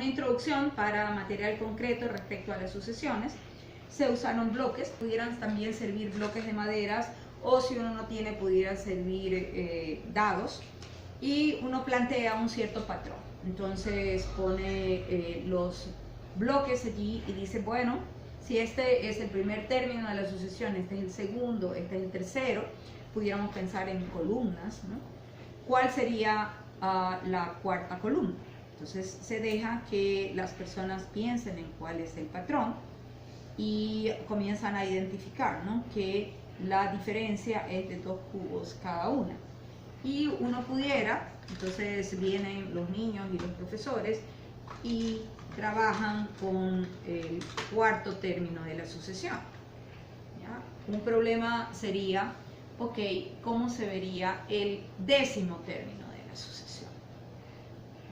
una introducción para material concreto respecto a las sucesiones. Se usaron bloques, pudieran también servir bloques de maderas, o si uno no tiene, pudieran servir dados, y uno plantea un cierto patrón. Entonces pone los bloques allí y dice, bueno, si este es el primer término de la sucesión, este es el segundo, este es el tercero, pudiéramos pensar en columnas, ¿no? ¿Cuál sería la cuarta columna? Entonces se deja que las personas piensen en cuál es el patrón y comienzan a identificar, ¿no?, que la diferencia es de 2 cubos cada una. Y uno pudiera, entonces vienen los niños y los profesores y trabajan con el cuarto término de la sucesión, ¿ya? Un problema sería, ok, ¿cómo se vería el 10º término de la sucesión?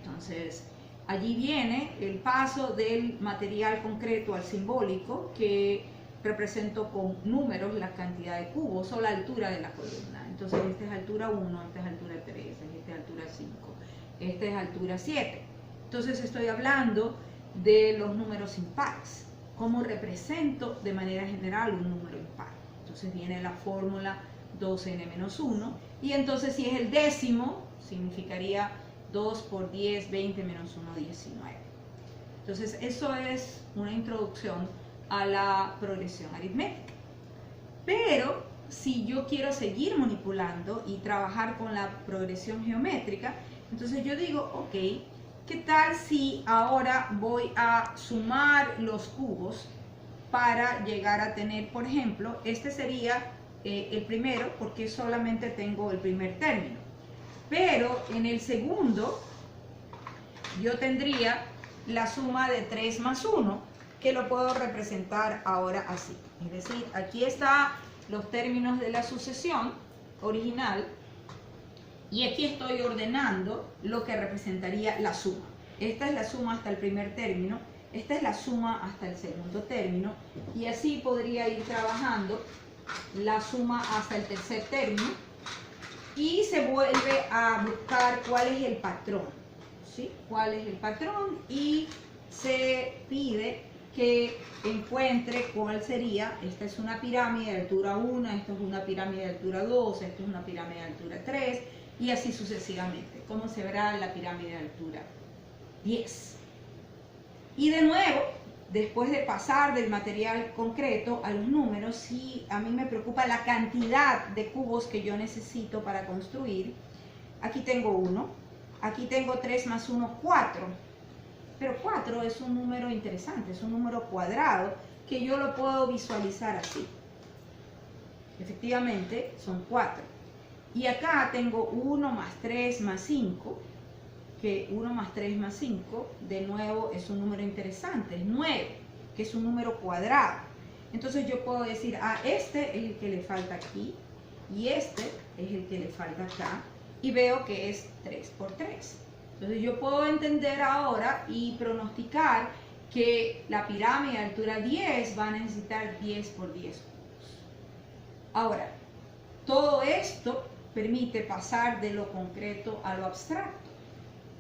Entonces, allí viene el paso del material concreto al simbólico, que represento con números la cantidad de cubos o la altura de la columna. Entonces, esta es altura 1, esta es altura 3, esta es altura 5, esta es altura 7. Entonces, estoy hablando de los números impares. ¿Cómo represento de manera general un número impar? Entonces, viene la fórmula 2n-1, y entonces si es el 10º, significaría 2 por 10, 20 menos 1, 19. Entonces, eso es una introducción a la progresión aritmética. Pero si yo quiero seguir manipulando y trabajar con la progresión geométrica, entonces yo digo, ok, ¿qué tal si ahora voy a sumar los cubos para llegar a tener, por ejemplo, este sería el primero, porque solamente tengo el primer término, pero en el segundo yo tendría la suma de 3 más 1, que lo puedo representar ahora así. Es decir, aquí están los términos de la sucesión original, y aquí estoy ordenando lo que representaría la suma. Esta es la suma hasta el primer término, esta es la suma hasta el segundo término, y así podría ir trabajando la suma hasta el tercer término, y se vuelve a buscar cuál es el patrón, ¿sí? ¿Cuál es el patrón? Y se pide que encuentre cuál sería. Esta es una pirámide de altura 1, esto es una pirámide de altura 2, esto es una pirámide de altura 3, y así sucesivamente. ¿Cómo se verá la pirámide de altura 10? Y de nuevo, después de pasar del material concreto a los números, si a mí me preocupa la cantidad de cubos que yo necesito para construir, aquí tengo 1, aquí tengo 3 más 1, 4. Pero 4 es un número interesante, es un número cuadrado que yo lo puedo visualizar así. Efectivamente, son 4. Y acá tengo 1 más 3 más 5, que 1 más 3 más 5, de nuevo es un número interesante, es 9, que es un número cuadrado. Entonces yo puedo decir, este es el que le falta aquí, y este es el que le falta acá, y veo que es 3 por 3. Entonces yo puedo entender ahora y pronosticar que la pirámide de altura 10 va a necesitar 10 por 10 cubos. Ahora, todo esto permite pasar de lo concreto a lo abstracto.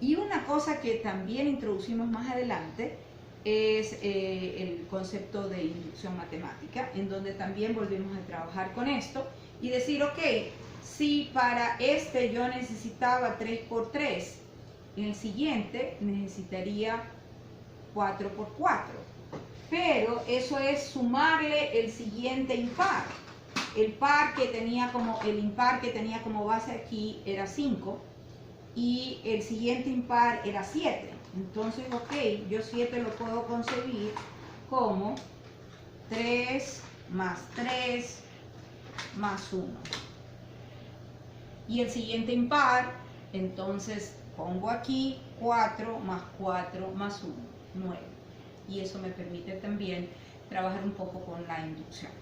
Y una cosa que también introducimos más adelante es el concepto de inducción matemática, en donde también volvemos a trabajar con esto y decir, ok, si para este yo necesitaba 3 por 3, en el siguiente necesitaría 4 por 4. Pero eso es sumarle el siguiente impar. El impar que tenía como base aquí era 5. Y el siguiente impar era 7. Entonces, ok, yo 7 lo puedo concebir como 3 más 3 más 1. Y el siguiente impar, entonces pongo aquí 4 más 4 más 1, 9. Y eso me permite también trabajar un poco con la inducción.